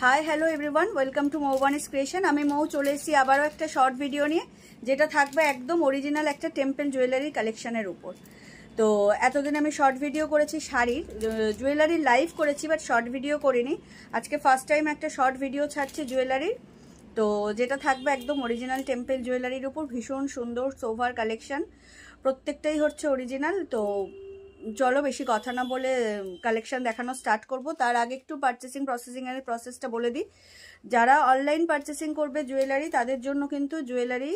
High hello everyone, welcome to Moubani's creation. আমি মৌ চলে এসেছি আবারও একটা শর্ট ভিডিও নিয়ে, যেটা থাকবে একদম অরিজিনাল একটা টেম্পল জুয়েলারি কালেকশনের উপর। তো এতদিন আমি শর্ট ভিডিও করেছি শাড়ির, জুয়েলারি লাইভ করেছি, বাট শর্ট ভিডিও করিনি। আজকে ফার্স্ট টাইম একটা শর্ট ভিডিও ছাড়ছি জুয়েলারির, তো যেটা থাকবে একদম অরিজিনাল টেম্পল জুয়েলারির উপর। ভীষণ সুন্দর সোভার কালেকশন, প্রত্যেকটাই হচ্ছে অরিজিনাল। তো চলো বেশি কথা না বলে কালেকশন দেখানো স্টার্ট করব। তার আগে একটু পারচেসিং প্রসেসিংয়ের প্রসেসটা বলে দিই। যারা অনলাইন পারচেসিং করবে জুয়েলারি, তাদের জন্য কিন্তু জুয়েলারি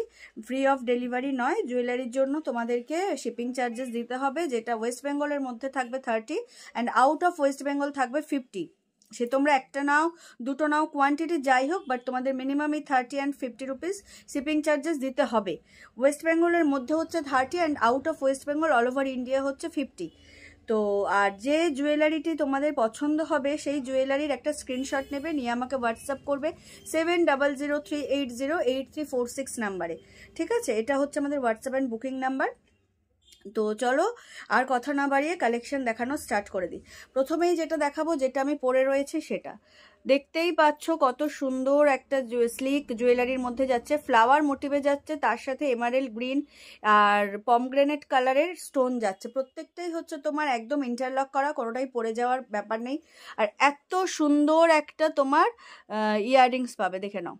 ফ্রি অফ ডেলিভারি নয়। জুয়েলারির জন্য তোমাদেরকে শিপিং চার্জেস দিতে হবে, যেটা ওয়েস্ট বেঙ্গলের মধ্যে থাকবে 30 and out of West Bengal থাকবে 50। সে তোমরা একটা নাও দুটো নাও, কোয়ান্টিটি যাই হোক, বাট তোমাদের মিনিমামই 30 অ্যান্ড 50 রুপিস শিপিং চার্জেস দিতে হবে। ওয়েস্ট বেঙ্গলের মধ্যে হচ্ছে 30 and out of West Bengal all over India হচ্ছে 50। তো আর যে জুয়েলারিটি তোমাদের পছন্দ হবে সেই জুয়েলারির একটা স্ক্রিনশট নেবে, নিয়ে আমাকে হোয়াটসঅ্যাপ করবে 7003808346 নাম্বারে। ঠিক আছে, এটা হচ্ছে আমাদের হোয়াটসঅ্যাপ অ্যান্ড বুকিং নাম্বার। তো চলো আর কথা না বাড়িয়ে কালেকশন দেখানো স্টার্ট করে দিই। প্রথমেই যেটা দেখাবো, যেটা আমি পরে রয়েছে সেটা দেখতেই পাচ্ছ। কত সুন্দর একটা স্লিক জুয়েলারির মধ্যে যাচ্ছে, ফ্লাওয়ার মোটিভে যাচ্ছে, তার সাথে এমারেল্ড গ্রিন আর পমগ্রেনেট কালারের স্টোন যাচ্ছে। প্রত্যেকটাই হচ্ছে তোমার একদম ইন্টারলক করা, কোনোটাই পরে যাওয়ার ব্যাপার নেই। আর এত সুন্দর একটা তোমার ইয়াররিংস পাবে, দেখে নাও।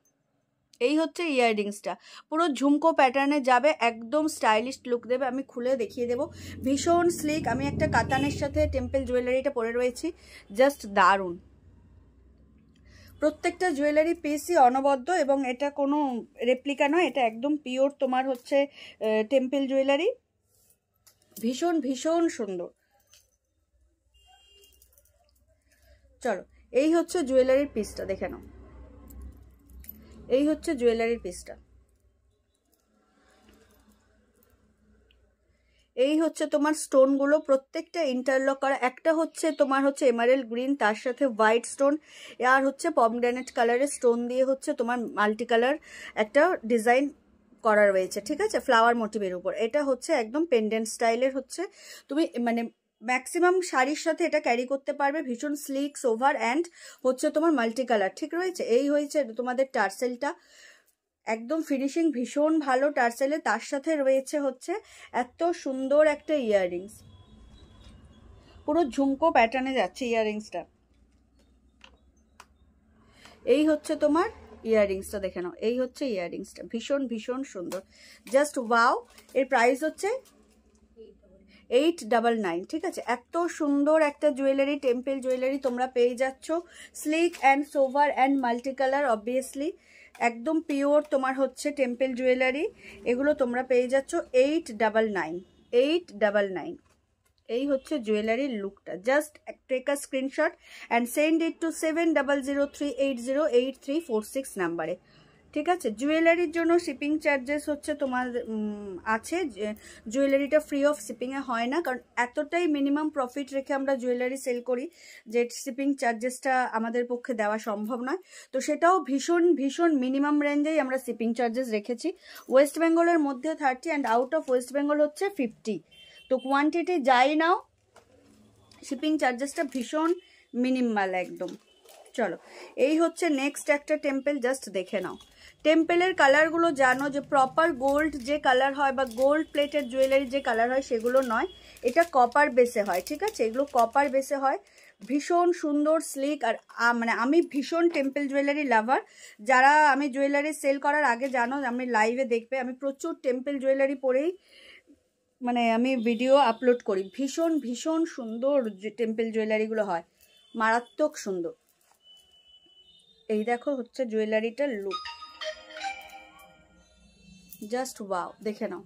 এই হচ্ছে ইয়াররিংসটা, পুরো ঝুমকো প্যাটার্নে যাবে, একদম স্টাইলিশ লুক দেবে। আমি খুলে দেখিয়ে দেবো, ভীষণ স্লিক। আমি একটা কাতানের সাথে টেম্পল জুয়েলারিটা পরে রয়েছি, জাস্ট দারুণ। প্রত্যেকটা জুয়েলারি পিসই অনবদ্য, এবং এটা কোনো রেপ্লিকা নয়, এটা একদম পিওর তোমার হচ্ছে টেম্পল জুয়েলারি। ভীষণ ভীষণ সুন্দর। চলো, এই হচ্ছে জুয়েলারির পিসটা, দেখে নাও। এই হচ্ছে জুয়েলারির পিসটা, এই হচ্ছে তোমার স্টোনগুলো, প্রত্যেকটা ইন্টারলক করা। একটা হচ্ছে তোমার হচ্ছে এমারেল্ড গ্রিন, তার সাথে হোয়াইট স্টোন, আর হচ্ছে পমগ্রেনেট কালারের স্টোন দিয়ে হচ্ছে তোমার মাল্টি কালার একটা ডিজাইন করা রয়েছে। ঠিক আছে, ফ্লাওয়ার মোটিভের উপর। এটা হচ্ছে একদম পেন্ডেন্ট স্টাইলের হচ্ছে, তুমি মানে ম্যাক্সিমাম শাড়ির সাথে এটা ক্যারি করতে পারবে। ভীষণ স্লিক সোভার অ্যান্ড হচ্ছে তোমার মাল্টি কালার। ঠিক রয়েছে। এই হয়েছে তোমাদের টার্সেলটা, একদম ফিনিশিং ভীষণ ভালো টার্সেলে। তার সাথে রয়েছে হচ্ছে এত সুন্দর একটা ইয়াররিংস, পুরো ঝুমকো প্যাটার্নে যাচ্ছে ইয়াররিংসটা। এই হচ্ছে তোমার ইয়াররিংসটা, দেখে নাও। এই হচ্ছে ইয়াররিংসটা, ভীষণ ভীষণ সুন্দর, জাস্ট ওয়াও। এর প্রাইস হচ্ছে 899। ঠিক আছে, এত সুন্দর একটা জুয়েলারি, টেম্পল জুয়েলারি তোমরা পেয়ে যাচ্ছ, slick and sober and multi colour. Obviously একদম পিওর তোমার হচ্ছে টেম্পল জুয়েলারি, এগুলো তোমরা পেয়ে যাচ্ছ 899। এই হচ্ছে জুয়েলারির লুকটা। Just take a screenshot and send it to 7003808346 নাম্বারে। ঠিক আছে, জুয়েলারির জন্য শিপিং চার্জেস হচ্ছে তোমার আছে, জুয়েলারিটা ফ্রি অফ শিপিংয়ে হয় না, কারণ এতটাই মিনিমাম প্রফিট রেখে আমরা জুয়েলারি সেল করি যে শিপিং চার্জেসটা আমাদের পক্ষে দেওয়া সম্ভব নয়। তো সেটাও ভীষণ ভীষণ মিনিমাম রেঞ্জেই আমরা শিপিং চার্জেস রেখেছি। ওয়েস্ট বেঙ্গলের মধ্যে 30 and out of West Bengal হচ্ছে 50। তো কোয়ান্টিটি যাই নাও, শিপিং চার্জেসটা ভীষণ মিনিমাল একদম। চলো, এই হচ্ছে নেক্সট একটা টেম্পল, জাস্ট দেখে নাও। টেম্পলের কালারগুলো জানো যে প্রপার গোল্ড যে কালার হয় বা গোল্ড প্লেটেড জুয়েলারি যে কালার হয় সেগুলো নয়, এটা কপার বেসে হয়। ঠিক আছে, এগুলো কপার বেসে হয়, ভীষণ সুন্দর স্লিক। আর মানে আমি ভীষণ টেম্পল জুয়েলারি লাভার। যারা আমি জুয়েলারি সেল করার আগে জানো, আমি লাইভে দেখবে আমি প্রচুর টেম্পল জুয়েলারি পরেই মানে আমি ভিডিও আপলোড করি। ভীষণ ভীষণ সুন্দর যে টেম্পল জুয়েলারিগুলো হয়, মারাত্মক সুন্দর। এই দেখো হচ্ছে জুয়েলারিটার লুক, জাস্ট ওয়াও, দেখে নাও।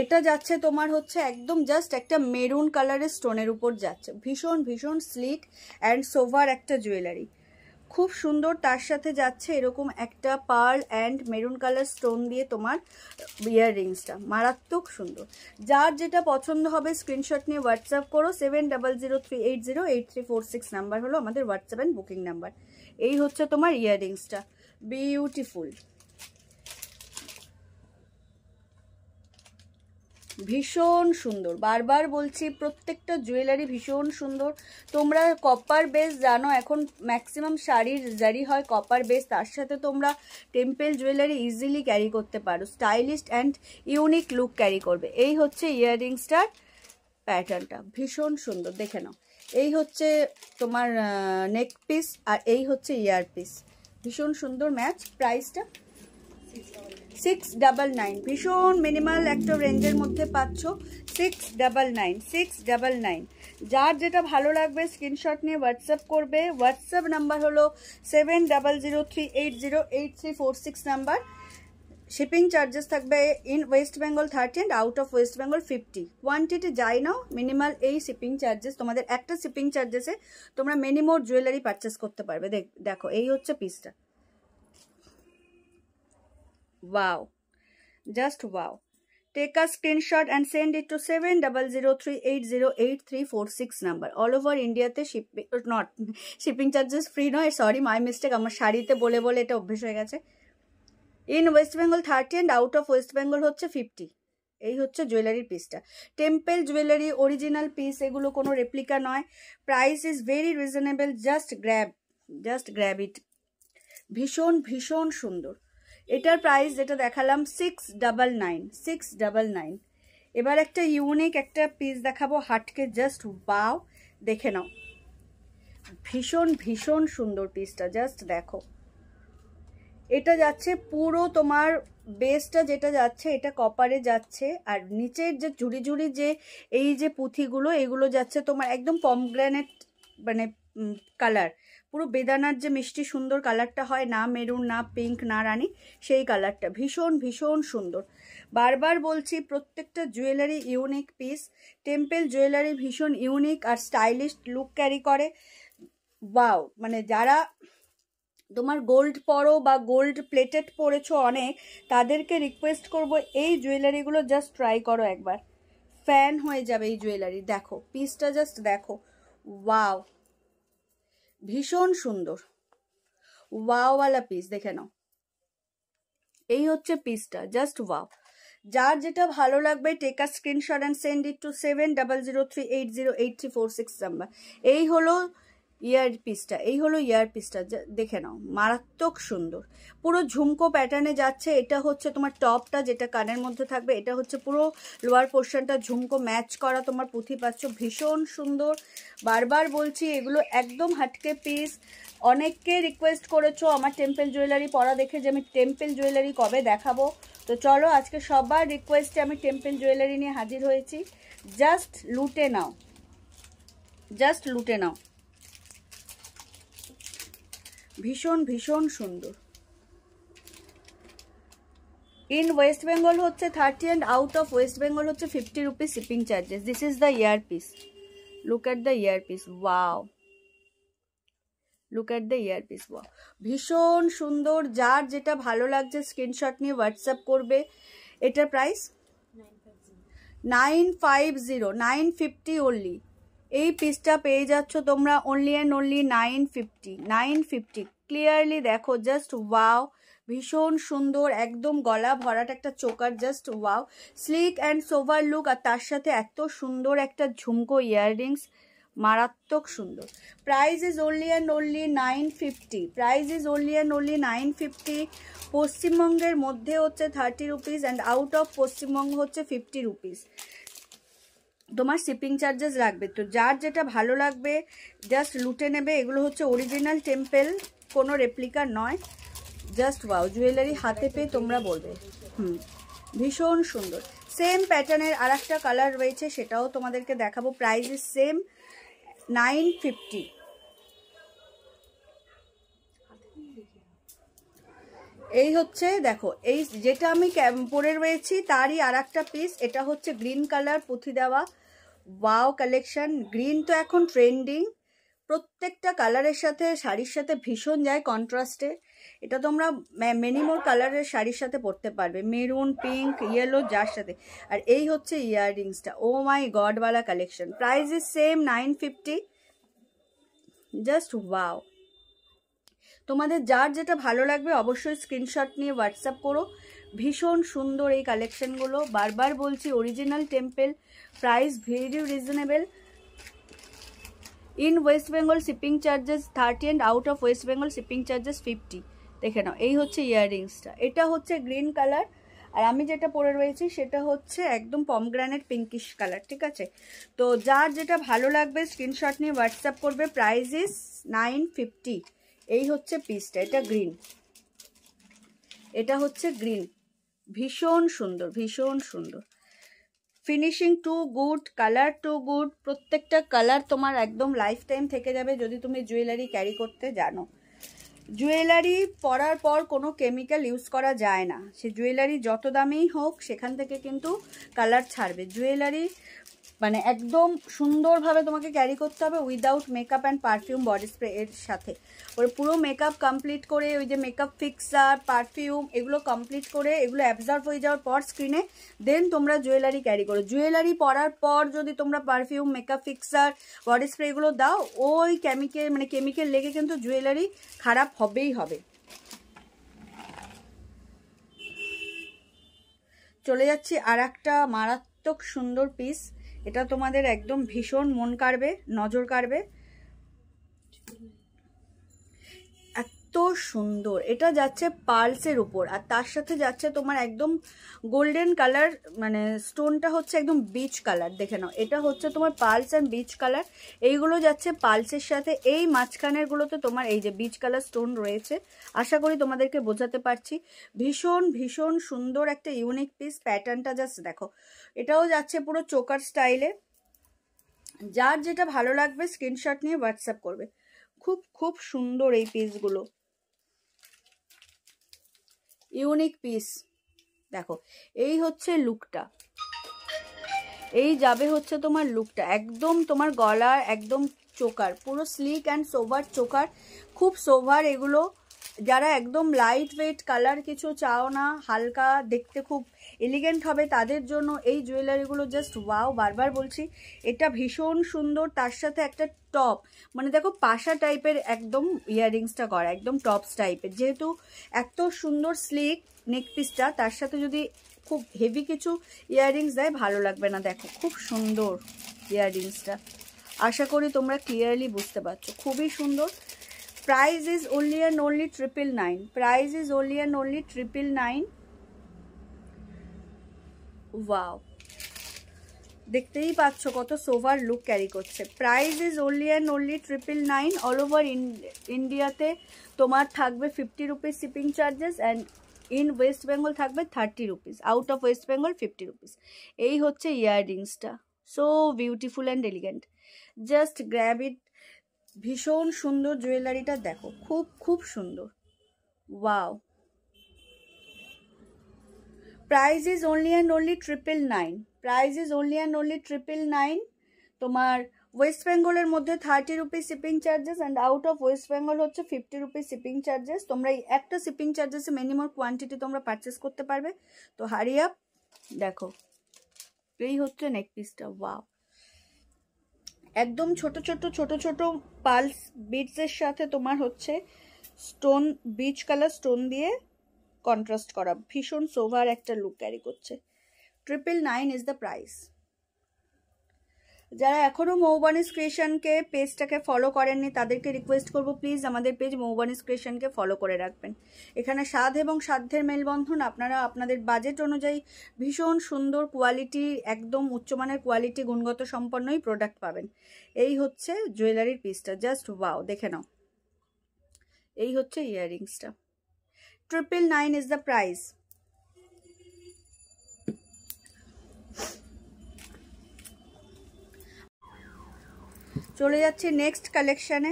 এটা যাচ্ছে তোমার হচ্ছে একদম জাস্ট একটা মেরুন কালারের স্টোনের উপর যাচ্ছে, ভীষণ ভীষণ স্লিক অ্যান্ড সোভার একটা জুয়েলারি, খুব সুন্দর। তার সাথে যাচ্ছে এরকম একটা pearl and maroon colour stone দিয়ে তোমার ইয়াররিংসটা, মারাত্মক সুন্দর। যার যেটা পছন্দ হবে স্ক্রিনশট নিয়ে হোয়াটসঅ্যাপ করো। 7003808346 নাম্বার হলো আমাদের হোয়াটসঅ্যাপ অ্যান্ড বুকিং নাম্বার। এই হচ্ছে তোমার ইয়াররিংসটা, বিউটিফুল, ভীষণ সুন্দর, বারবার বলছি প্রত্যেকটা জুয়েলারি ভীষণ সুন্দর। তোমরা কপার বেস জানো, এখন ম্যাক্সিমাম শাড়ির জারি হয় কপার বেস, তার সাথে তোমরা টেম্পল জুয়েলারি ইজিলি ক্যারি করতে পারো, stylish and unique look carry করবে। এই হচ্ছে ইয়াররিংসটার প্যাটার্নটা, ভীষণ সুন্দর, দেখে নাও। এই হচ্ছে তোমার নেক পিস আর এই হচ্ছে ইয়ার পিস, ভীষণ সুন্দর ম্যাচ। প্রাইসটা 699, ভীষণ মিনিমাল একটা রেঞ্জের মধ্যে পাচ্ছ। 699। যার যেটা ভালো লাগবে স্ক্রিনশট নিয়ে হোয়াটসঅ্যাপ করবে। হোয়াটসঅ্যাপ নাম্বার হলো 7003808346 নাম্বার। শিপিং চার্জেস থাকবে in West Bengal 30 and out of West Bengal 50। Quantity যাই নাও মিনিমাল এই শিপিং চার্জেস, তোমাদের একটা শিপিং চার্জেসে তোমরা মিনিমোর জুয়েলারি পারচেস করতে পারবে। দেখো এই হচ্ছে পিসটা, wow, just wow. Take a screenshot and send it to 7003808346 number. All over India te shipping charges free নয়, sorry my mistake, আমার শাড়িতে বলে বলে এটা অভ্যেস হয়ে গেছে। In West Bengal 30 and out of West Bengal হচ্ছে 50। এই হচ্ছে জুয়েলারির পিসটা, টেম্পল জুয়েলারি অরিজিনাল পিস, এগুলো কোনো রেপ্লিকা নয়। Price is very reasonable, just grab it. ভীষণ ভীষণ সুন্দর। এটার প্রাইস যেটা দেখালাম 699। এবার একটা ইউনিক একটা পিস দেখাবো হাটকে, জাস্ট ওয়াও, দেখে নাও। ভীষণ ভীষণ সুন্দর পিসটা, জাস্ট দেখো। এটা যাচ্ছে পুরো তোমার বেসটা যেটা যাচ্ছে এটা কপারে যাচ্ছে, আর নিচের যে ঝুড়ি ঝুড়ি যে এই যে পুঁথিগুলো এগুলো যাচ্ছে তোমার একদম পমগ্রানেট মানে কালার, পুরো বেদানার যে মিষ্টি সুন্দর কালারটা হয়, না মেরুন না পিঙ্ক না রানী, সেই কালারটা ভীষণ ভীষণ সুন্দর। বারবার বলছি প্রত্যেকটা jewellery unique piece. Temple jewellery ভীষণ ইউনিক আর স্টাইলিশ লুক ক্যারি করে। ওয়াও, মানে যারা তোমার গোল্ড পরো বা গোল্ড প্লেটেড পরেছো অনেক, তাদেরকে রিকোয়েস্ট করব এই জুয়েলারিগুলো জাস্ট ট্রাই করো একবার, ফ্যান হয়ে যাবে এই জুয়েলারি। দেখো পিসটা জাস্ট দেখো, ওয়াও, ভীষণ সুন্দর, ওয়াওয়ালা পিস, দেখে নাও। এই হচ্ছে পিসটা, জাস্ট ওয়াও। যার যেটা ভালো লাগবে take a screenshot and send it to 7003808346 number. এই হলো ইয়ার পিসটা, এই হলো ইয়ার পিসটা, দেখে নাও, মারাত্মক সুন্দর, পুরো ঝুমকো প্যাটার্নে যাচ্ছে। এটা হচ্ছে তোমার টপটা যেটা কানের মধ্যে থাকবে, এটা হচ্ছে পুরো লোয়ার পোর্শনটা ঝুমকো ম্যাচ করা তোমার পুঁথি পাচ্ছ, ভীষণ সুন্দর। বারবার বলছি এগুলো একদম হাটকে পিস। অনেককে রিকোয়েস্ট করেছো আমার টেম্পল জুয়েলারি পরা দেখে যে আমি টেম্পল জুয়েলারি কবে দেখাবো, তো চলো আজকে সবার রিকোয়েস্টে আমি টেম্পল জুয়েলারি নিয়ে হাজির হয়েছি। জাস্ট লুটে নাও, জাস্ট লুটে নাও, ভীষণ ভীষণ সুন্দর। ইন ওয়েস্ট বেঙ্গল হচ্ছে 30 and out of West Bengal হচ্ছে 50 rupees shipping charges. This is the ear piece, look at the ear piece, wow, look at the ear piece, wow, ভীষণ সুন্দর। যার যেটা ভালো লাগছে স্ক্রিনশট নিয়ে হোয়াটসঅ্যাপ করবে। এটার প্রাইস 950 অনলি। এই পিসটা পেয়ে যাচ্ছ তোমরা অনলি অ্যান্ড অনলি 950। ক্লিয়ারলি দেখো, জাস্ট ওয়াও, ভীষণ সুন্দর, একদম গলা ভরাট একটা choker, just wow, sleek and sober look, আর তার সাথে এত সুন্দর একটা ঝুমকো ইয়াররিংস, মারাত্মক সুন্দর। Price is only and only 950। Price is only and only 950। পশ্চিমবঙ্গের মধ্যে হচ্ছে 30 rupees and out of Paschimbanga হচ্ছে 50 রুপিস। তোমার শিপিং চার্জেস লাগবে, তো যার যেটা ভালো লাগবে জাস্ট লুটে নেবে। এগুলো হচ্ছে অরিজিনাল টেম্পল, কোনো রেপ্লিকা নয়। জাস্ট ওয়াও, জুয়েলারি হাতে পেয়ে তোমরা বলবে ভীষণ সুন্দর। সেম প্যাটার্নের আর একটা কালার রয়েছে, সেটাও তোমাদেরকে দেখাবো। Price is same 950। এই হচ্ছে দেখো, এই যেটা আমি পরে রয়েছি তারই আর একটা পিস। এটা হচ্ছে গ্রিন কালার পুঁথি দেওয়া, ওয়াও কালেকশন। গ্রিন তো এখন ট্রেন্ডিং, প্রত্যেকটা কালারের সাথে শাড়ির সাথে ভীষণ যায় কন্ট্রাস্টে। এটা তোমরা মিনিমোর কালারের শাড়ির সাথে পরতে পারবে, মেরুন, পিঙ্ক, ইয়েলো, যার সাথে। আর এই হচ্ছে ইয়াররিংসটা, ও মাই গডওয়ালা collection. Price is same 950। Just wow. তোমাদের যার যেটা ভালো লাগবে অবশ্যই স্ক্রিনশট নিয়ে হোয়াটসঅ্যাপ করো। ভীষণ সুন্দর এই কালেকশনগুলো, বারবার বলছি original temple, price very reasonable. In West Bengal shipping charges 30 and out of West Bengal shipping charges 50। দেখে নাও, এই হচ্ছে ইয়াররিংসটা। এটা হচ্ছে গ্রিন কালার, আর আমি যেটা পরে রয়েছি সেটা হচ্ছে একদম পমগ্রানেট পিঙ্কিশ কালার, ঠিক আছে? তো যার যেটা ভালো লাগবে স্ক্রিনশট নিয়ে হোয়াটসঅ্যাপ করবে। Price is 950। এই হচ্ছে পিসটা, এটা গ্রিন, এটা হচ্ছে গ্রিন, ভীষণ সুন্দর, ভীষণ সুন্দর। Finishing too good, colour too good, প্রত্যেকটা কালার তোমার একদম লাইফ টাইম থেকে যাবে যদি তুমি জুয়েলারি ক্যারি করতে জানো। জুয়েলারি পরার পর কোনো কেমিক্যাল ইউজ করা যায় না, সে জুয়েলারি যত দামেই হোক সেখান থেকে কিন্তু কালার ছাড়বে। জুয়েলারি মানে একদম সুন্দরভাবে তোমাকে ক্যারি করতে হবে without makeup and perfume body spray এর সাথে। ওর পুরো মেকআপ কমপ্লিট করে, ওই যে মেকআপ ফিক্সার, পারফিউম, এগুলো কমপ্লিট করে, এগুলো অ্যাবজর্ব হয়ে যাওয়ার পর স্ক্রিনে দেন তোমরা জুয়েলারি ক্যারি করো। জুয়েলারি পরার পর যদি তোমরা perfume, makeup fixer, body spray এগুলো দাও, ওই কেমিক্যাল লেগে কিন্তু জুয়েলারি খারাপ হবেই হবে। চলে যাচ্ছি আর একটা মারাত্মক সুন্দর পিস, এটা তোমাদের একদম ভীষণ মন কাড়বে, নজর কাড়বে, এত সুন্দর। এটা যাচ্ছে পার্লসের উপর, আর তার সাথে যাচ্ছে তোমার একদম গোল্ডেন কালার, মানে স্টোনটা হচ্ছে একদম বিচ কালার। দেখে নাও, এটা হচ্ছে তোমার পার্লস অ্যান্ড বিচ কালার, এইগুলো যাচ্ছে পার্লসের সাথে। এই মাঝখানের গুলোতে তোমার এই যে বিচ কালার স্টোন রয়েছে, আশা করি তোমাদেরকে বোঝাতে পারছি। ভীষণ ভীষণ সুন্দর একটা ইউনিক পিস, প্যাটার্নটা জাস্ট দেখো। এটাও যাচ্ছে পুরো চোকার স্টাইলে। যার যেটা ভালো লাগবে স্ক্রিনশট নিয়ে হোয়াটসঅ্যাপ করবে। খুব খুব সুন্দর এই পিসগুলো, ইউনিক পিস। দেখো, এই হচ্ছে লুকটা, এই যাবে হচ্ছে তোমার লুকটা, একদম তোমার গলার একদম চোকার, পুরো স্লিক অ্যান্ড সোভার চোকার, খুব সোভার এগুলো। যারা একদম লাইট ওয়েট কালার কিছু চাও না, হালকা দেখতে খুব এলিগেন্ট হবে, তাদের জন্য এই জুয়েলারিগুলো জাস্ট ওয়াও। বারবার বলছি, এটা ভীষণ সুন্দর। তার সাথে একটা টপ, মানে দেখো পাশা টাইপের একদম ইয়াররিংসটা করা, একদম টপস টাইপের, যেহেতু এত সুন্দর স্লিক নেক পিসটা, তার সাথে যদি খুব হেভি কিছু ইয়াররিংস দেয় ভালো লাগবে না। দেখো খুব সুন্দর ইয়াররিংসটা, আশা করি তোমরা ক্লিয়ারলি বুঝতে পারছো, খুবই সুন্দর। Price is only and only 999. Price is only and only 999. Wow, দেখতেই পাচ্ছ কত সোভার লুক ক্যারি করছে। Price is only and only 999. All over ইন্ডিয়াতে তোমার থাকবে 50 rupees shipping charges, and in West Bengal থাকবে 30 rupees, out of West Bengal 50 rupees. এই হচ্ছে ইয়াররিংসটা, so beautiful and elegant, just grab it. ভীষণ সুন্দর জুয়েলারিটা দেখো, খুব খুব সুন্দর, wow. Price is only and only 999. Price is only and only 999. তোমার ওয়েস্ট বেঙ্গলের মধ্যে 30 rupees shipping charges, and out of West Bengal হচ্ছে 50 রুপিস শিপিং চার্জেস। তোমরা এই একটা শিপিং চার্জেসে মিনিমাম কোয়ান্টিটি তোমরা পারচেস করতে পারবে, তো হারি আপ। দেখো, এই হচ্ছে নেক পিসটা, ওয়াও। একদম ছোট ছোট ছোট ছোট পালস বিটসের সাথে তোমার হচ্ছে স্টোন, বিচ কালার স্টোন দিয়ে কন্ট্রাস্ট করা, ভীষণ সোভার একটা লুক ক্যারি করছে। 999 ইজ দ্য প্রাইস। যারা এখনো মৌবানিস ক্রিয়েশনকে পেজটাকে ফলো করেননি তাদেরকে রিকোয়েস্ট করবো, প্লিজ আমাদের পেজ মৌবানিস ক্রিয়েশনকে ফলো করে রাখবেন। এখানে স্বাদ এবং সাধ্যের মেলবন্ধন, আপনারা আপনাদের বাজেট অনুযায়ী ভীষণ সুন্দর কোয়ালিটি, একদম উচ্চমানের কোয়ালিটি, গুণগত সম্পন্নই প্রোডাক্ট পাবেন। এই হচ্ছে জুয়েলারির পিসটা, জাস্ট ওয়াও, দেখে নাও। এই হচ্ছে ইয়াররিংসটা। 999 ইজ দ্য প্রাইস। চলে যাচ্ছি নেক্সট কালেকশানে।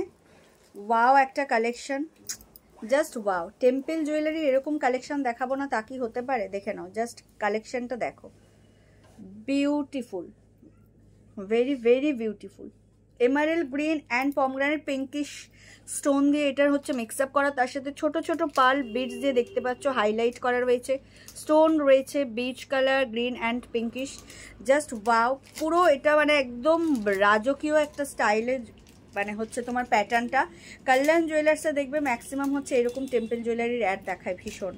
ওয়াও, একটা collection, just wow. Temple jewellery এরকম কালেকশন দেখাবো না তা কি হতে পারে? দেখে নাও, জাস্ট কালেকশনটা দেখো, beautiful, very very beautiful. Emerald green and pomegranate pinkish stone দিয়ে এটার হচ্ছে মিক্স আপ করা, তার সাথে ছোট ছোট পার্ল বিটস দিয়ে দেখতে পাচ্ছ হাইলাইট করা রয়েছে, স্টোন রয়েছে beach colour, green and pinkish, just wow. পুরো এটা মানে একদম রাজকীয় একটা স্টাইলের মানে হচ্ছে তোমার প্যাটার্নটা। কল্যাণ জুয়েলার্সে দেখবে ম্যাক্সিমাম হচ্ছে এরকম টেম্পল জুয়েলারির অ্যাড দেখায় ভীষণ।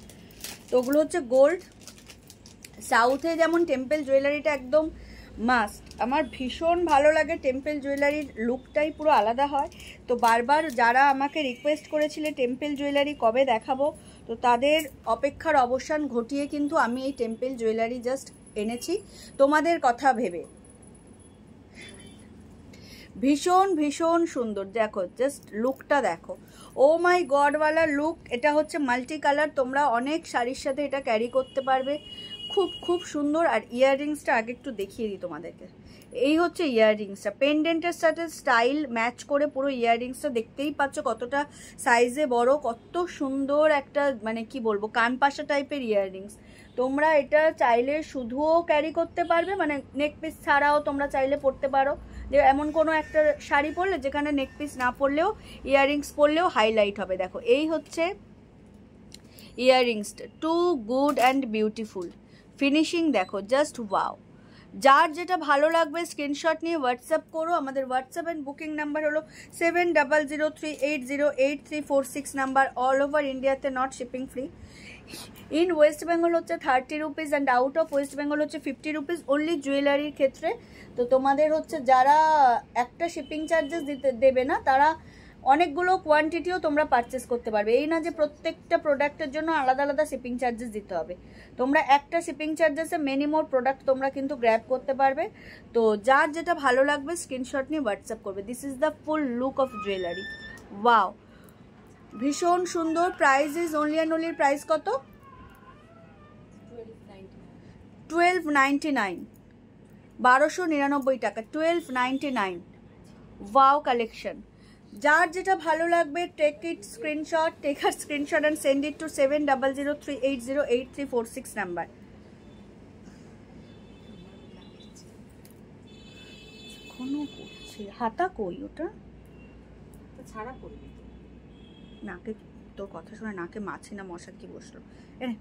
তো ওগুলো হচ্ছে গোল্ড। সাউথে যেমন টেম্পল জুয়েলারিটা একদম মাস্ট, আমার ভীষণ ভালো লাগে। টেম্পল জুয়েলারির লুকটাই পুরো আলাদা হয়। তো বারবার যারা আমাকে রিকোয়েস্ট করেছিলে টেম্পল জুয়েলারি কবে দেখাবো, তো তাদের অপেক্ষার অবসান ঘটিয়ে কিন্তু আমি এই টেম্পল জুয়েলারি জাস্ট এনেছি তোমাদের কথা ভেবে। ভীষণ ভীষণ সুন্দর, দেখো জাস্ট লুকটা দেখো, ও মাই গডওয়ালা লুক। এটা হচ্ছে মাল্টি কালার, তোমরা অনেক শাড়ির সাথে এটা ক্যারি করতে পারবে, খুব খুব সুন্দর। আর ইয়াররিংসটা আগে একটু দেখিয়ে দিই তোমাদেরকে। এই হচ্ছে ইয়াররিংসটা, পেন্ডেন্টের সাথে স্টাইল ম্যাচ করে পুরো ইয়াররিংসটা দেখতেই পাচ্ছ কতটা সাইজে বড়, কত সুন্দর একটা মানে কি বলবো কানপাশা টাইপের ইয়াররিংস। তোমরা এটা চাইলে শুধুও ক্যারি করতে পারবে, মানে নেক পিস ছাড়াও তোমরা চাইলে পরতে পারো। যে এমন কোনো একটা শাড়ি পরলে যেখানে নেক পিস না পরলেও ইয়াররিংস পরলেও হাইলাইট হবে। দেখো এই হচ্ছে ইয়াররিংসটা, too good and beautiful finishing দেখো, জাস্ট ওয়াও। যার যেটা ভালো লাগবে স্ক্রিনশট নিয়ে হোয়াটসঅ্যাপ করো। আমাদের হোয়াটসঅ্যাপ অ্যান্ড বুকিং নাম্বার হলো 7003808346 নাম্বার। অল ওভার ইন্ডিয়াতে not shipping free. In West Bengal হচ্ছে 30 rupees and out of West Bengal হচ্ছে 50 রুপিস অনলি জুয়েলারির ক্ষেত্রে। তো তোমাদের হচ্ছে যারা একটা শিপিং চার্জেস দেবে না, তারা অনেকগুলো কোয়ান্টিটিও তোমরা পারচেস করতে পারবে। এই না যে প্রত্যেকটা প্রোডাক্টের জন্য আলাদা আলাদা শিপিং চার্জেস দিতে হবে। তোমরা একটা শিপিং চার্জেসে মেনি মোর প্রোডাক্ট তোমরা কিন্তু গ্র্যাব করতে পারবে। তো যার যেটা ভালো লাগবে স্ক্রিনশট নিয়ে হোয়াটসঅ্যাপ করবে। This is the full look of jewellery, wow ভীষণ সুন্দর। Price is only and only, price কত? 1299, 1299 টাকা, 1299। Wow collection. যার যেটা ভালো লাগবে take it screenshot, take a screenshot and send it to 7003808346 number. এখনো করছে, হাতা কই ওটা? ছাড়া করবি নাকে, তোর কথা শুনে নাকে মাছি না মশা কি বসলো। এটা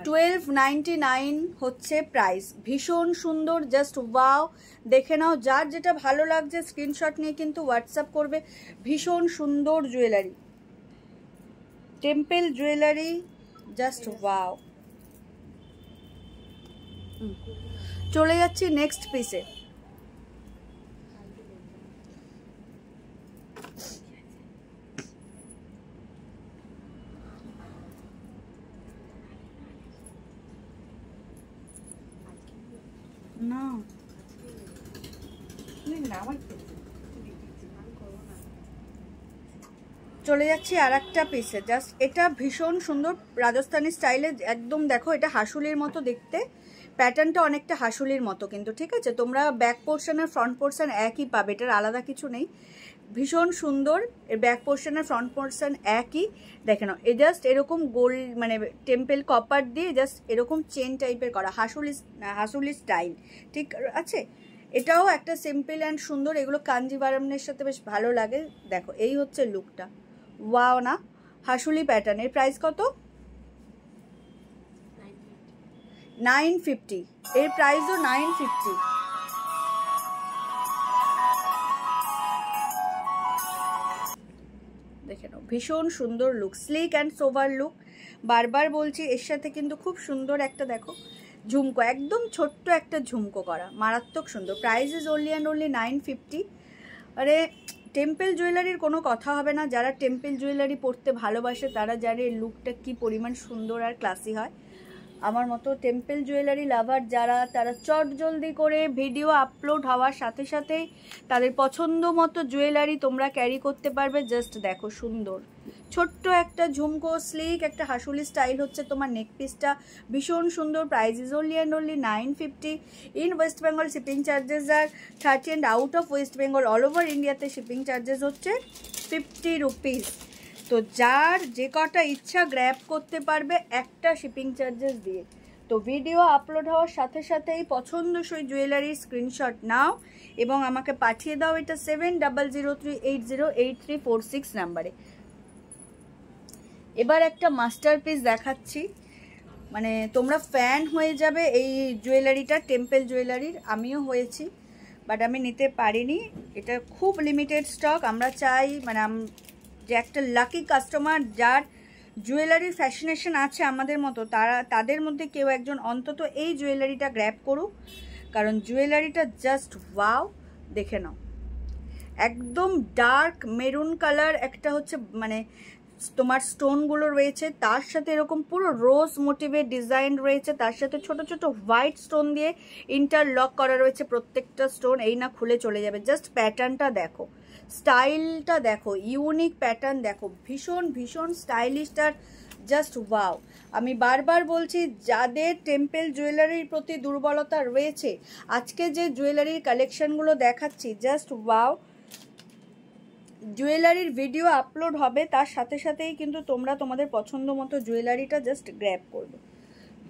1299 হচ্ছে প্রাইস, ভীষণ সুন্দর, জাস্ট ওয়াও। দেখে নাও, যার যেটা ভালো লাগছে স্ক্রিনশট নিয়ে কিন্তু হোয়াটসঅ্যাপ করবে। ভীষণ সুন্দর jewellery, temple jewellery, just wow. চলে যাচ্ছি নেক্সট পিসে। না চলে যাচ্ছি আর একটা পিসে, জাস্ট এটা ভীষণ সুন্দর রাজস্থানি স্টাইলে একদম। দেখো এটা হাসুলির মতো দেখতে, প্যাটার্নটা অনেকটা হাসুলির মতো কিন্তু, ঠিক আছে? তোমরা ব্যাক পোর্শন আর ফ্রন্ট পোর্শন একই পাবে, এটার আলাদা কিছু নেই। ভীষণ সুন্দর, এর ব্যাক পোর্শন আর ফ্রন্ট পোর্শন একই। দেখে নাও, এ জাস্ট এরকম গোল্ড মানে টেম্পল কপার দিয়ে জাস্ট এরকম চেন টাইপের করা, হাসুলি স্টাইল, ঠিক আছে? এটাও একটা সিম্পল অ্যান্ড সুন্দর, এগুলো কাঞ্জিভারমের সাথে বেশ ভালো লাগে। দেখো এই হচ্ছে লুকটা, ওয়াও না, হাসুলি প্যাটার্নের। প্রাইস কত? 950, এর প্রাইসও 950। দেখে নাও, ভীষণ সুন্দর look, slick and sober look. বারবার বলছি, এর সাথে কিন্তু খুব সুন্দর একটা দেখো ঝুমকো, একদম ছোট্ট একটা ঝুমকো করা, মারাত্মক সুন্দর। Price is only and only 950। আরে টেম্পল জুয়েলারির কোনো কথা হবে না। যারা টেম্পল জুয়েলারি পরতে ভালোবাসে তারা জানে এর লুকটা কি পরিমাণ সুন্দর আর ক্লাসি হয়। আমার মতো টেম্পল জুয়েলারি লাভার যারা, তারা চট জলদি করে ভিডিও আপলোড হওয়ার সাথে সাথেই তাদের পছন্দ মতো জুয়েলারি তোমরা ক্যারি করতে পারবে। জাস্ট দেখো, সুন্দর ছোট্ট একটা ঝুমকো, স্লিক একটা হাসুলি স্টাইল হচ্ছে তোমার নেক পিসটা, ভীষণ সুন্দর। Price is only and only 950। In West Bengal shipping charges are 30 and out of West Bengal all over ইন্ডিয়াতে শিপিং চার্জেস হচ্ছে 50 রুপিস। তো যার যে কটা ইচ্ছা গ্র্যাব করতে পারবে একটা শিপিং চার্জেস দিয়ে। তো ভিডিও আপলোড হওয়ার সাথে সাথেই পছন্দসই জুয়েলারির স্ক্রিনশট নাও এবং আমাকে পাঠিয়ে দাও এটা 7003808346 নাম্বারে। এবার একটা মাস্টারপিস দেখাচ্ছি, মানে তোমরা ফ্যান হয়ে যাবে এই জুয়েলারিটা, টেম্পল জুয়েলারির। আমিও হয়েছি, বাট আমি নিতে পারিনি, এটা খুব লিমিটেড স্টক। আমরা চাই মানে যে একটা লাকি কাস্টমার যার জুয়েলারির ফ্যাশনেশন আছে আমাদের মতো, তাদের মধ্যে কেউ একজন অন্তত এই জুয়েলারিটা গ্র্যাব করুক, কারণ জুয়েলারিটা জাস্ট ওয়াও। দেখে নাও, একদম ডার্ক মেরুন কালার একটা হচ্ছে মানে তোমার স্টোনগুলো রয়েছে, তার সাথে এরকম পুরো রোজ মোটিভের ডিজাইন রয়েছে, তার সাথে ছোট ছোট হোয়াইট স্টোন দিয়ে ইন্টারলক করা রয়েছে প্রত্যেকটা স্টোন। এই না খুলে চলে যাবে। জাস্ট প্যাটার্নটা দেখো, স্টাইলটা দেখো, ইউনিক প্যাটার্ন দেখো, ভীষণ ভীষণ স্টাইলিশটার জাস্ট ওয়াও। আমি বারবার বলছি, যাদের টেম্পল জুয়েলারির প্রতি দুর্বলতা রয়েছে, আজকে যে জুয়েলারির কালেকশনগুলো দেখাচ্ছি জাস্ট ওয়াও। জুয়েলারির ভিডিও আপলোড হবে, তার সাথে সাথেই কিন্তু তোমরা তোমাদের পছন্দ মতো জুয়েলারিটা জাস্ট গ্র্যাব করবে।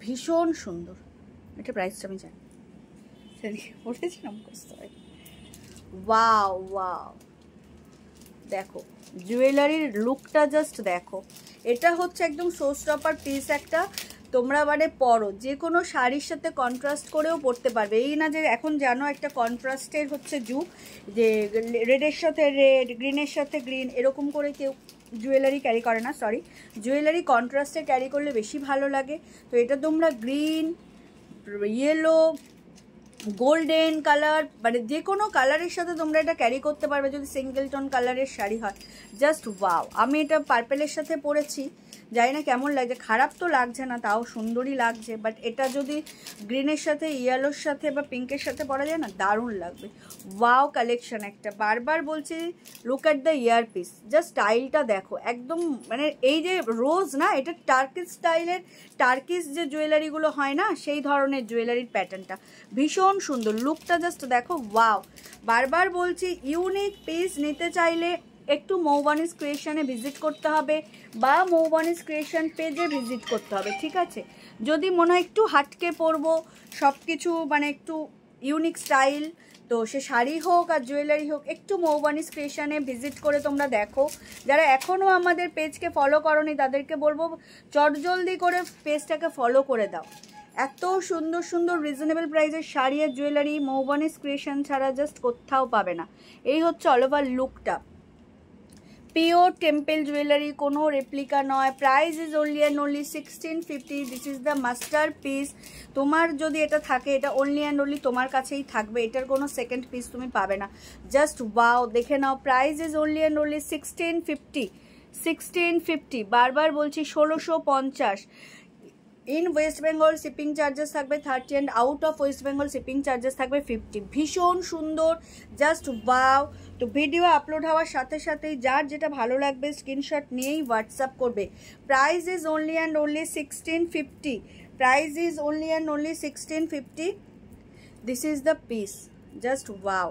ভীষণ সুন্দর। এটা প্রাইসটা আমি জানি, বলেছিলাম বুঝতে পারি। ওয়াও ওয়াও, দেখো জুয়েলারির লুকটা জাস্ট দেখো। এটা হচ্ছে একদম শো স্টপার পিস একটা, তোমরা মানে পরো যে কোনো শাড়ির সাথে কন্ট্রাস্ট করেও পরতে পারবে। এই না যে এখন জানো একটা কন্ট্রাস্টের হচ্ছে যুগ, যে রেডের সাথে রেড, গ্রিনের সাথে গ্রিন, এরকম করে কেউ জুয়েলারি ক্যারি করে না। সরি, জুয়েলারি কন্ট্রাস্টে ক্যারি করলে বেশি ভালো লাগে। তো এটা তোমরা গ্রিন, ইয়েলো, গোল্ডেন কালার, মানে যে কোনো কালারের সাথে তোমরা এটা ক্যারি করতে পারবে যদি সিঙ্গেল টোন কালারের শাড়ি হয়। Just wow. আমি এটা পার্পেলের সাথে পরেছি, জানি না কেমন লাগছে, খারাপ তো লাগছে না, তাও সুন্দরই লাগছে। বাট এটা যদি গ্রিনের সাথে, ইয়েলোর সাথে বা পিঙ্কের সাথে পরা যায় না, দারুণ লাগবে। ওয়াও কালেকশন একটা, বারবার বলছি look at the ear piece, just স্টাইলটা দেখো একদম। মানে এই যে রোজ না, এটা টার্কিশ স্টাইলের, টার্কিশ যে জুয়েলারিগুলো হয় না, সেই ধরনের জুয়েলারির প্যাটার্নটা ভীষণ সুন্দর। লুকটা জাস্ট দেখো ওয়াও। বারবার বলছি, ইউনিক পিস নিতে চাইলে একটু মৌবানিস ক্রিয়েশনে ভিজিট করতে হবে বা মৌবানিস ক্রিয়েশন পেজে ভিজিট করতে হবে, ঠিক আছে? যদি মনে হয় একটু হাটকে পরবো, সব কিছু মানে একটু ইউনিক স্টাইল, তো সে শাড়ি হোক আর জুয়েলারি হোক, একটু মৌবানিস ক্রিয়েশনে ভিজিট করে তোমরা দেখো। যারা এখনও আমাদের পেজকে ফলো করোনি তাদেরকে বলবো চটজলদি করে পেজটাকে ফলো করে দাও। এত সুন্দর সুন্দর রিজনেবল প্রাইসের শাড়ি আর জুয়েলারি মৌবানিস ক্রিয়েশন ছাড়া জাস্ট কোথাও পাবে না। এই হচ্ছে অল ওভার লুকটা। পিওর টেম্পল জুয়েলারি, কোনো রেপ্লিকা নয়। Price is only and only 1650। This is the master piece. তোমার যদি এটা থাকে, এটা অনলি অ্যান্ড অনলি তোমার কাছেই থাকবে, এটার কোনো সেকেন্ড পিস তুমি পাবে না। জাস্ট ওয়াও, দেখে নাও। Price is only and only 1650। 1650, বারবার বলছি 1650। In West Bengal shipping charges থাকবে 30 and out of West Bengal shipping charges থাকবে 50। ভীষণ সুন্দর, জাস্ট ওয়াও। তো ভিডিও আপলোড হওয়ার সাথে সাথেই যার যেটা ভালো লাগবে স্ক্রিনশট নিয়েই হোয়াটসঅ্যাপ করবে। Price is only and only 1650। Price is only and only 1650। This is the piece, just wow.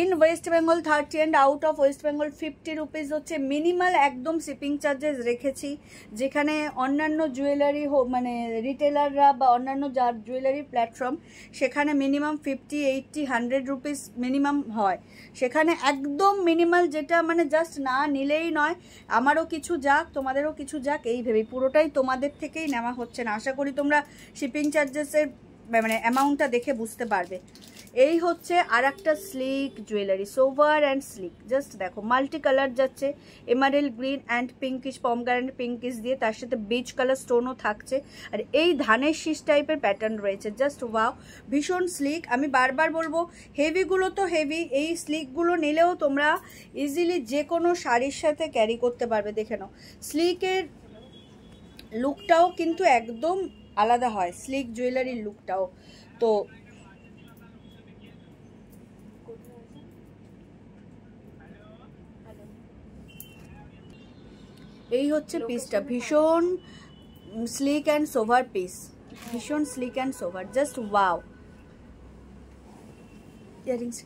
In West Bengal 30 and out of West Bengal 50 rupees হচ্ছে মিনিমাল একদম শিপিং চার্জেস রেখেছি। যেখানে অন্যান্য জুয়েলারি মানে রিটেলাররা বা অন্যান্য যার জুয়েলারি প্ল্যাটফর্ম, সেখানে মিনিমাম 50, 80, 100 রুপিস মিনিমাম হয়। সেখানে একদম মিনিমাল, যেটা মানে জাস্ট না নিলেই নয়, আমারও কিছু যাক তোমাদেরও কিছু যাক এই ভেবেই পুরোটাই তোমাদের থেকেই নেওয়া হচ্ছে না। আশা করি তোমরা শিপিং চার্জেসের মানে অ্যামাউন্টটা দেখে বুঝতে পারবে। এই হচ্ছে আর একটা sleek jewellery, sober and sleek. Just দেখো, মাল্টি কালার যাচ্ছে, emerald green and pinkish, pomegranate pinkish দিয়ে, তার সাথে বিচ কালার স্টোনও থাকছে, আর এই ধানের শীষ টাইপের প্যাটার্ন রয়েছে। জাস্ট ওয়াও, ভীষণ স্লিক। আমি বারবার বলবো, হেভিগুলো তো হেভি, এই স্লিকগুলো নিলেও তোমরা ইজিলি যে কোনো শাড়ির সাথে ক্যারি করতে পারবে। দেখে নাও, স্লিকের লুকটাও কিন্তু একদম আলাদা হয়, স্লিক জুয়েলারির লুকটাও। তো এই হচ্ছে পিসটা, ভীষণ স্লিক অ্যান্ড সোভার পিস, ভীষণ slick and sober, just wow. Earrings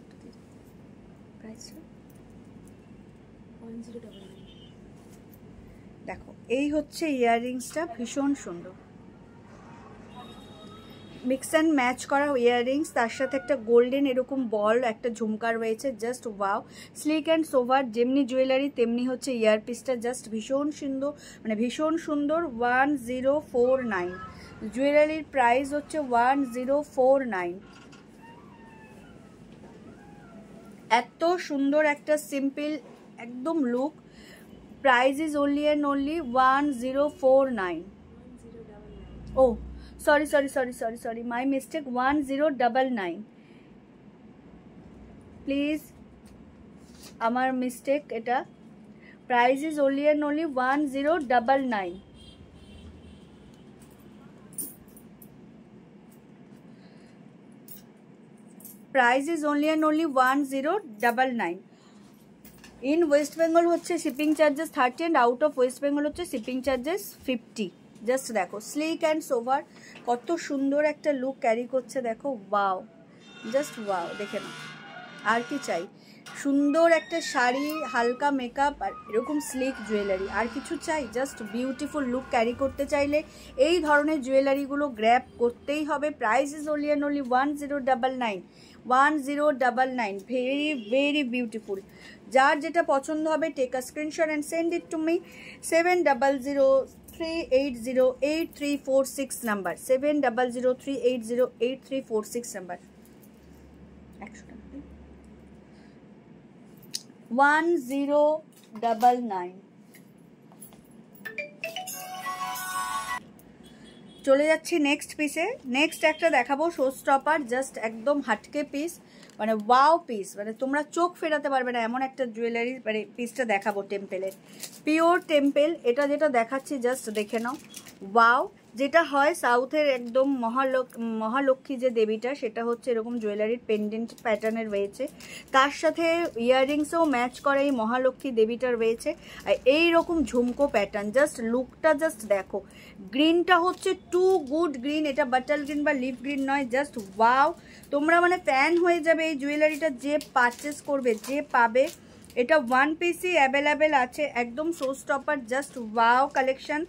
দেখো, এই হচ্ছে ইয়াররিংসটা, ভীষণ সুন্দর মিক্স অ্যান্ড ম্যাচ করা ইয়াররিংস, তার সাথে একটা গোল্ডেন এরকম বল একটা ঝুমকার রয়েছে। Just wow, sleek and sober, যেমনি জুয়েলারি তেমনি হচ্ছে ইয়ারপিসটা, জাস্ট ভীষণ সুন্দর, মানে ভীষণ সুন্দর। 1049 জুয়েলারির প্রাইস হচ্ছে 1049। এত সুন্দর একটা সিম্পল একদম লুক। Price is only and only 1049। Oh sorry sorry sorry sorry sorry, my mistake, 1099। Please, আমার মিস্টেক এটা। Price is only and only 1099। Price is only and only 1099। In West Bengal হচ্ছে shipping charges 30 and out of West Bengal হচ্ছে shipping charges 50। Just দেখো sleek and sober, কত সুন্দর একটা look carry করছে দেখো। ওয়াও, জাস্ট ওয়াও, দেখে নাও। আর কি চাই? সুন্দর একটা শাড়ি, হালকা মেকআপ আর এরকম স্লিক জুয়েলারি, আর কিছু চাই? জাস্ট বিউটিফুল লুক ক্যারি করতে চাইলে এই ধরনের জুয়েলারিগুলো গ্র্যাব করতেই হবে। Price is only and only 1099। 1099, very very beautiful. যার যেটা পছন্দ হবে take a screenshot and send it to me. 7003808346 number, 7003808346 number. 1099। চলে যাচ্ছি নেক্সট পিসে। নেক্সট একটা দেখাবো শো স্টপার, জাস্ট একদম হাটকে পিস, মানে ওয়াও পিস, মানে তোমরা চোখ ফেরাতে পারবে না এমন একটা জুয়েলারি, মানে পিসটা দেখাবো টেম্পেলের, পিওর টেম্পেল। এটা যেটা দেখাচ্ছি জাস্ট দেখে নাও। ওয়াও, যেটা হয় সাউথের একদম মহালক্ষ্মী যে দেবীটা, সেটা হচ্ছে এরকম জুয়েলারির পেন্ডেন্ট প্যাটার্নের রয়েছে, তার সাথে ইয়াররিংসও ম্যাচ করে এই মহালক্ষ্মী দেবীটার রয়েছে, আর এইরকম ঝুমকো প্যাটার্ন। জাস্ট লুকটা জাস্ট দেখো। গ্রিনটা হচ্ছে টু গুড গ্রিন, এটা বাটাল গ্রিন বা লিফ গ্রিন নয়, জাস্ট ওয়াও। তোমরা মানে ফ্যান হয়ে যাবে এই জুয়েলারিটা, যে পারচেস করবে, যে পাবে। এটা ওয়ান পিসই অ্যাভেলেবেল আছে, একদম show stopper, just wow collection.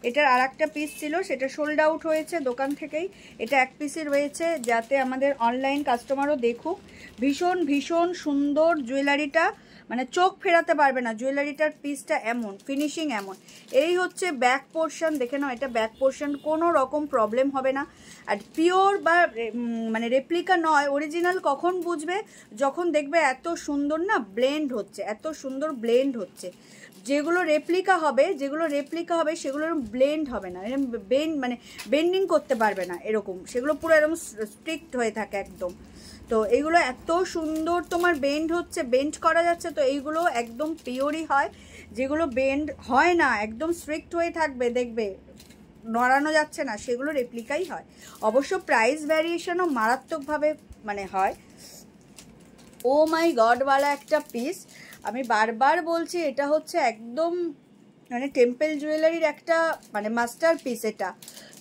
এটার আর একটা পিস ছিল, সেটা সোল্ড আউট হয়েছে দোকান থেকেই। এটা এক পিসই রয়েছে, যাতে আমাদের অনলাইন কাস্টমারও দেখুক। ভীষণ ভীষণ সুন্দর জুয়েলারিটা, মানে চোখ ফেরাতে পারবে না। জুয়েলারিটার পিসটা এমন, ফিনিশিং এমন। এই হচ্ছে ব্যাক পোর্শন, দেখে নাও। এটা ব্যাক পোর্শন, কোনো রকম প্রবলেম হবে না। আর পিওর বা মানে রেপ্লিকা নয়, অরিজিনাল কখন বুঝবে? যখন দেখবে এত সুন্দর না ব্লেন্ড হচ্ছে, এত সুন্দর ব্লেন্ড হচ্ছে। যেগুলো রেপ্লিকা হবে সেগুলোর ব্লেন্ড হবে না, এরকম মানে বেন্ডিং করতে পারবে না এরকম, সেগুলো পুরো এরকম স্ট্রিক্ট হয়ে থাকে একদম। তো এইগুলো এত সুন্দর তোমার বেন্ড হচ্ছে, বেন্ড করা যাচ্ছে, তো এইগুলো একদম পিওরই হয়। যেগুলো বেন্ড হয় না, একদম স্ট্রিক্ট হয়ে থাকবে, দেখবে নড়ানো যাচ্ছে না, সেগুলো রেপ্লিকাই হয়। অবশ্য প্রাইস ভ্যারিয়েশনও মারাত্মকভাবে মানে হয়। ও মাই গডওয়ালা একটা পিস, আমি বারবার বলছি, এটা হচ্ছে একদম মানে টেম্পেল জুয়েলারির একটা মানে মাস্টার পিস এটা।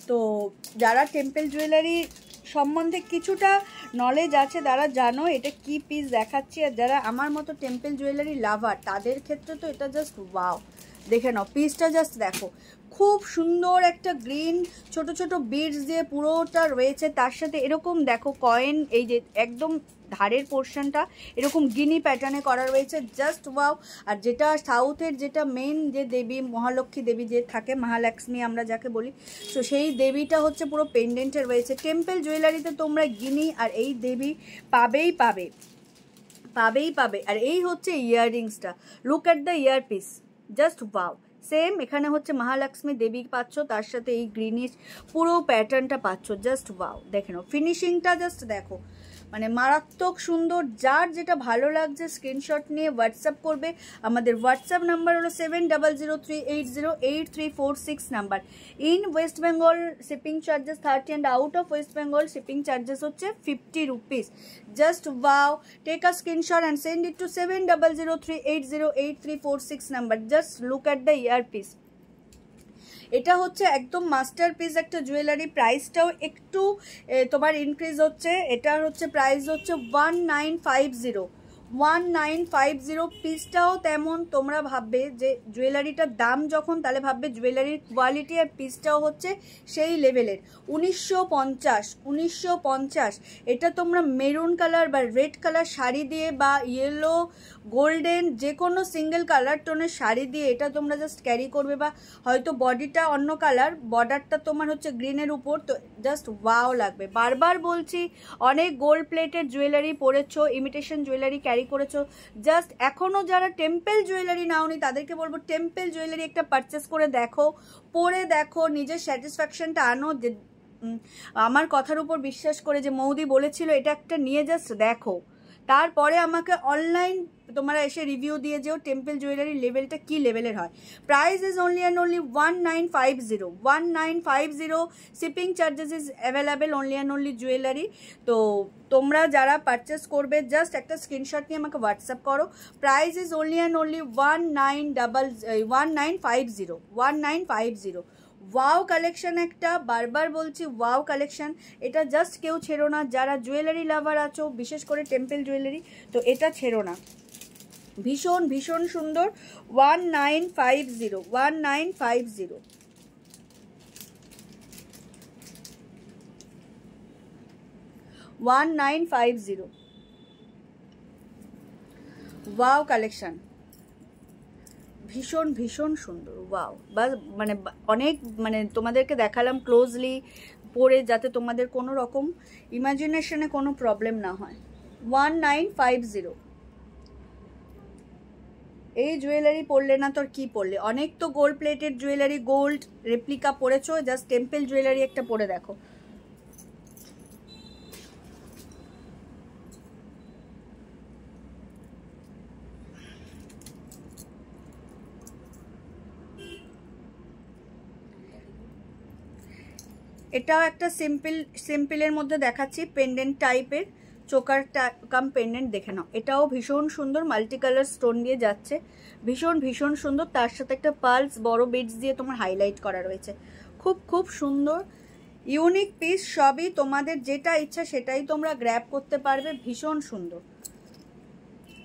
তো যারা টেম্পেল জুয়েলারি সম্বন্ধে কিছুটা নলেজ আছে তারা জানো এটা কি পিস দেখাচ্ছি, আর যারা আমার মতো টেম্পেল জুয়েলারি লাভার তাদের ক্ষেত্রে তো এটা জাস্ট ওয়াও। দেখে নাও পিসটা, জাস্ট দেখো। খুব সুন্দর একটা গ্রিন ছোট ছোট বিডস দিয়ে পুরোটা রয়েছে, তার সাথে এরকম দেখো কয়েন, এই যে একদম ধারের পোর্শনটা এরকম গিনি প্যাটার্নে করা রয়েছে, জাস্ট ওয়াও। আর যেটা সাউথের যেটা মেন যে দেবী, মহালক্ষ্মী দেবী যে থাকে, মহালক্ষ্মী আমরা যাকে বলি, তো সেই দেবীটা হচ্ছে পুরো পেন্ডেন্টে রয়েছে। টেম্পেল জুয়েলারিতে তোমরা গিনি আর এই দেবী পাবেই পাবে। আর এই হচ্ছে ইয়াররিংসটা, look at the ear piece, just wow. Same এখানে হচ্ছে মহালক্ষ্মী দেবী পাচ্ছ, তার সাথে এই গ্রিনিশ পুরো প্যাটার্নটা পাচ্ছ, জাস্ট ওয়াও। দেখে নাও ফিনিশিংটা, জাস্ট দেখো, মানে মারাত্মক সুন্দর। যার যেটা ভালো লাগছে স্ক্রিনশট নিয়ে হোয়াটসঅ্যাপ করবে। আমাদের হোয়াটসঅ্যাপ নাম্বার হলো 7003808346 number. In West Bengal shipping charges 30 and out of West Bengal shipping charges হচ্ছে 50 rupees. Just wow, take a screenshot and send it to 7003808346 number. Just look at the ear piece. এটা হচ্ছে একদম master piece একটা jewellery. প্রাইসটাও একটু তোমার increase হচ্ছে। এটার হচ্ছে প্রাইস হচ্ছে 1950। পিসটাও তেমন। তোমরা ভাববে যে জুয়েলারিটার দাম যখন, তাহলে ভাববে জুয়েলারির কোয়ালিটি, আর পিসটাও হচ্ছে সেই লেভেলের। 1950। এটা তোমরা মেরুন কালার বা রেড কালার শাড়ি দিয়ে বা ইয়েলো গোল্ডেন যে কোনো সিঙ্গেল কালার টোনের শাড়ি দিয়ে এটা তোমরা জাস্ট ক্যারি করবে, বা হয়তো বডিটা অন্য কালার, বর্ডারটা তোমার হচ্ছে গ্রিনের উপর, তো জাস্ট ওয়াও লাগবে। বারবার বলছি, অনেক গোল্ড প্লেটেড জুয়েলারি পরেছো, ইমিটেশন জুয়েলারি ক্যারি ক্যারি করেছো, জাস্ট এখনও যারা টেম্পল জুয়েলারি নাওনি তাদেরকে বলবো টেম্পল জুয়েলারি একটা পারচেস করে দেখো, পরে দেখো, নিজের স্যাটিসফ্যাকশনটা আনো। যে আমার কথার উপর বিশ্বাস করে যে মৌদি বলেছিল এটা একটা নিয়ে জাস্ট দেখো, তারপরে আমাকে অনলাইন তোমরা এসে রিভিউ দিয়ে যেও টেম্পল জুয়েলারি লেভেলটা কি লেভেলের হয়। Price is only and only 1950, 1950। Shipping charges is available only and only jewellery. তো তোমরা যারা পারচেস করবে জাস্ট একটা স্ক্রিনশট নিয়ে আমাকে হোয়াটসঅ্যাপ করো। Price is only and only 1950। Wow collection, একটা বারবার বলছি ওয়াও কালেকশন। এটা জাস্ট কেউ ছেড়ো না, যারা জুয়েলারি লাভার আছো, বিশেষ করে টেম্পল জুয়েলারি, তো এটা ছেড়ো না। ভীষণ ভীষণ সুন্দর। 1950, 1950। ওয়াও কালেকশন, ভীষণ ভীষণ সুন্দর। ওয়াও, বা মানে অনেক মানে তোমাদেরকে দেখালাম ক্লোজলি পরে, যাতে তোমাদের কোনো রকম ইমাজিনেশনে কোনো প্রবলেম না হয়। 1950। এই জুয়েলারি পরলে না তোর কি পরলে, অনেক তো gold plated jewellery, gold replica পরেছো, জাস্ট টেম্পল জুয়েলারি একটা পরে দেখো। এটাও একটা সিম্পলের মধ্যে দেখাচ্ছি, পেন্ডেন্ট টাইপের, চোকার কাম পেন্ডেন্ট, দেখে নাও। এটাও ভীষণ সুন্দর, মাল্টি কালার স্টোন দিয়ে যাচ্ছে, ভীষণ ভীষণ সুন্দর। তার সাথে একটা পার্লস বড় বিটস দিয়ে তোমার হাইলাইট করা রয়েছে, খুব খুব সুন্দর ইউনিক পিস। সবই তোমাদের যেটা ইচ্ছা সেটাই তোমরা গ্র্যাব করতে পারবে, ভীষণ সুন্দর।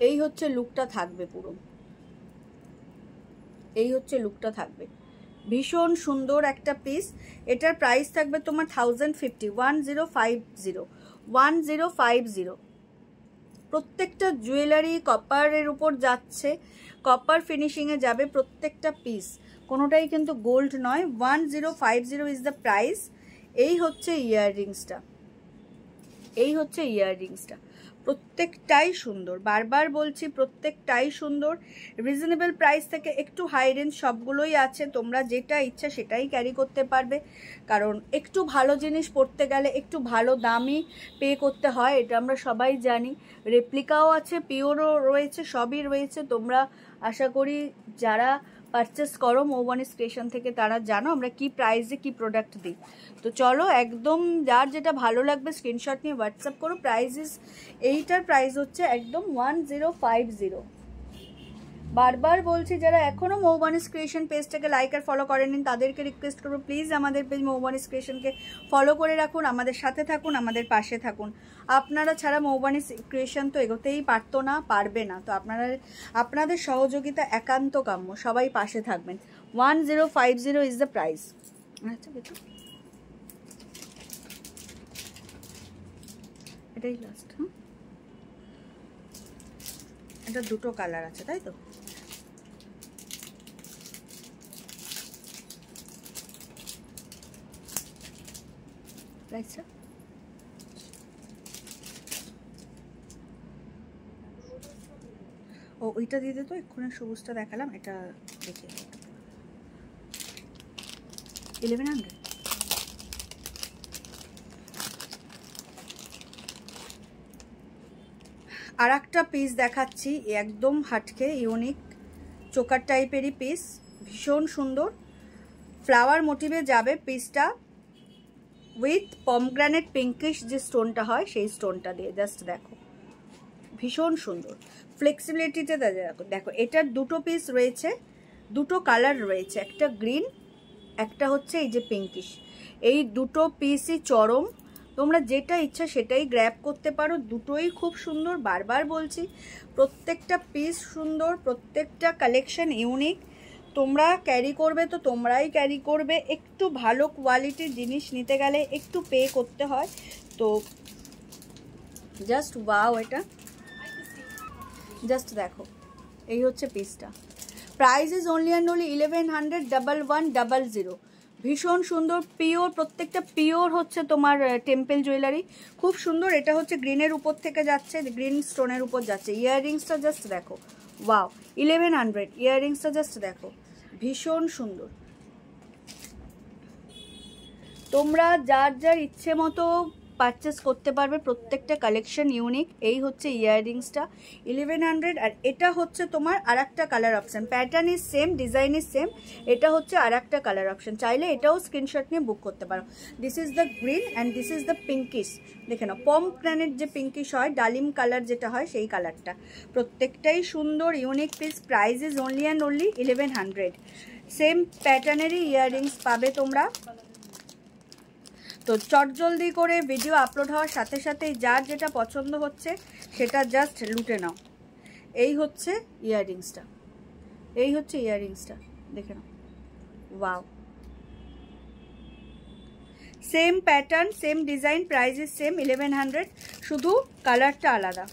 এই হচ্ছে লুকটা থাকবে পুরো, এই হচ্ছে লুকটা থাকবে, ভীষণ সুন্দর একটা পিস। এটার প্রাইস থাকবে তোমার 1050, 1050, 1050। প্রত্যেকটা জুয়েলারি কপারের উপর যাচ্ছে, কপার ফিনিশিংয়ে যাবে প্রত্যেকটা পিস, কোনোটাই কিন্তু গোল্ড নয়। 1050 ইজ দ্য প্রাইস। এই হচ্ছে ইয়াররিংসটা, এই হচ্ছে ইয়াররিংসটা, প্রত্যেকটাই সুন্দর, বারবার বলছি প্রত্যেকটাই সুন্দর। রিজনেবল প্রাইস থেকে একটু হাই রেঞ্জ সবগুলোই আছে, তোমরা যেটা ইচ্ছা সেটাই ক্যারি করতে পারবে, কারণ একটু ভালো জিনিস পড়তে গেলে একটু ভালো দামই পে করতে হয়, এটা আমরা সবাই জানি। রেপ্লিকাও আছে, পিওরও রয়েছে, সবই রয়েছে। তোমরা আশা করি যারা পারচেস করো মৌবনি স্টেশন থেকে তারা জানো আমরা কি প্রাইসে কি প্রোডাক্ট দিই। তো চলো, একদম যার যেটা ভালো লাগবে স্ক্রিনশট নিয়ে হোয়াটসঅ্যাপ করো। প্রাইস এইটার প্রাইস হচ্ছে একদম 1050। বারবার বলছি যারা এখনও মৌবনিস ক্রিয়েশন পেজটাকে লাইক আর ফলো করেননি তাদেরকে রিকোয়েস্ট করবো প্লিজ আমাদের পেজ মৌবনিস ক্রিয়েশনকে ফলো করে রাখুন, আমাদের সাথে থাকুন, আমাদের পাশে থাকুন। আপনারা ছাড়া মৌবনিস ক্রিয়েশন তো এগোতেই পারতো না, পারবে না। তো আপনাদের সহযোগিতা একান্ত কাম্য, সবাই পাশে থাকবেন। 1050 ইজ দ্য প্রাইস। আচ্ছা বেটা, এটাই লাস্ট। হ্যাঁ, এটা দুটো কালার আছে তাই তো? ও ওইটা দিয়ে তো এক্ষুনি সবুজটা দেখালাম, এটা দেখে 1100। আর একটা পিস দেখাচ্ছি, একদম হাটকে ইউনিক চোকার টাইপেরই পিস, ভীষণ সুন্দর, ফ্লাওয়ার মোটিভে যাবে পিসটা, উইথ পমগ্রানেট পিঙ্কিশ যে স্টোনটা হয় সেই স্টোনটা দিয়ে, জাস্ট দেখো ভীষণ সুন্দর। ফ্লেক্সিবিলিটিতে দেখো, এটার দুটো পিস রয়েছে, দুটো কালার রয়েছে, একটা গ্রিন, একটা হচ্ছে এই যে পিঙ্কিশ। এই দুটো পিসই চরম, তোমরা যেটা ইচ্ছা সেটাই গ্র্যাব করতে পারো, দুটোই খুব সুন্দর। বারবার বলছি প্রত্যেকটা পিস সুন্দর, প্রত্যেকটা কালেকশন ইউনিক। তোমরা ক্যারি করবে তো তোমরাই ক্যারি করবে, একটু ভালো কোয়ালিটির জিনিস নিতে গেলে একটু পে করতে হয়। তো জাস্ট ওয়াও, এটা জাস্ট দেখো, এই হচ্ছে পিসটা। Price is only and only 1100, 1100। ভীষণ সুন্দর, পিওর, প্রত্যেকটা পিওর হচ্ছে তোমার টেম্পল জুয়েলারি, খুব সুন্দর। এটা হচ্ছে গ্রিনের উপর থেকে যাচ্ছে, গ্রিন স্টোনের উপর যাচ্ছে। ইয়াররিংসটা জাস্ট দেখো, ওয়াও, 1100। ইয়াররিংসটা জাস্ট দেখো, ভীষণ সুন্দর। তোমরা যার যার ইচ্ছে মতো পারচেস করতে পারবে, প্রত্যেকটা কালেকশন ইউনিক। এই হচ্ছে ইয়াররিংসটা 1100। আর এটা হচ্ছে তোমার আর একটা colour option, pattern is same, design is same, এটা হচ্ছে আর একটা কালার অপশান। চাইলে এটাও স্ক্রিনশট নিয়ে বুক করতে পারো। This is the green and this is the pinkish. দেখে নাও, পমগ্রানেট যে পিঙ্কিশ হয়, ডালিম কালার যেটা হয়, সেই কালারটা। প্রত্যেকটাই সুন্দর, unique piece. Price is only and only 1100। Same প্যাটার্নেরই ইয়াররিংস পাবে তোমরা। তো চটজলদি করে ভিডিও আপলোড হওয়ার সাথে সাথেই যার যেটা পছন্দ হচ্ছে সেটা জাস্ট লুটে নাও। এই হচ্ছে ইয়াররিংসটা, এই হচ্ছে ইয়াররিংসটা, দেখে নাও, wow. Same pattern, same design, price is same 1100, শুধু কালারটা আলাদা।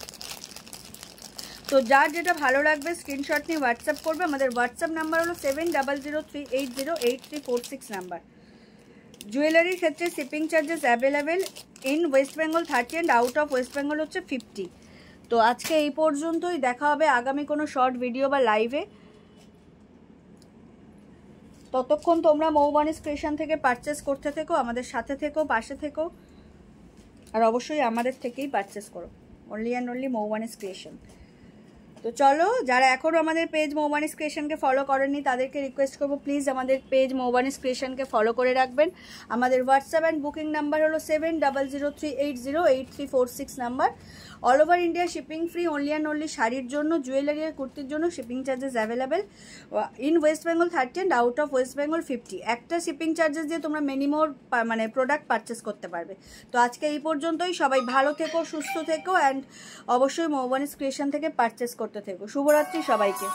তো যার যেটা ভালো লাগবে স্ক্রিনশট নিয়ে হোয়াটসঅ্যাপ করবে। আমাদের হোয়াটসঅ্যাপ নাম্বার হলো 7003808346 নাম্বার। জুয়েলারির ক্ষেত্রে shipping charges available in West Bengal 30 and out of West Bengal হচ্ছে 50। তো আজকে এই পর্যন্তই, দেখা হবে আগামী কোনো শর্ট ভিডিও বা লাইভে। ততক্ষণ তোমরা মৌবানিস ক্রিয়েশন থেকে পারচেস করতে থেকো, আমাদের সাথে থেকো, পাশে থেকো, আর অবশ্যই আমাদের থেকেই পারচেস করো। Only and only Moubani's creation. তো চলো, যারা এখনও আমাদের পেজ মৌবানিস ক্রিয়েশনকে ফলো করেননি তাদেরকে রিকোয়েস্ট করবো প্লিজ আমাদের পেজ মৌবানিস ক্রিয়েশনকে ফলো করে রাখবেন। আমাদের হোয়াটসঅ্যাপ অ্যান্ড বুকিং নাম্বার হলো 7003808346 number. All over India shipping free, only and only শাড়ির জন্য, জুয়েলারি আর কুর্তির জন্য shipping charges available in West Bengal 30 and out of West Bengal 50। একটা শিপিং চার্জেস দিয়ে তোমরা মিনিমাম মানে প্রোডাক্ট পারচেস করতে পারবে। তো আজকে এই পর্যন্তই, সবাই ভালো থেকো, সুস্থ থেকো, অ্যান্ড অবশ্যই মৌবানিস ক্রিয়েশন থেকে পারচেস করতে থেকো। শুভরাত্রি সবাইকে।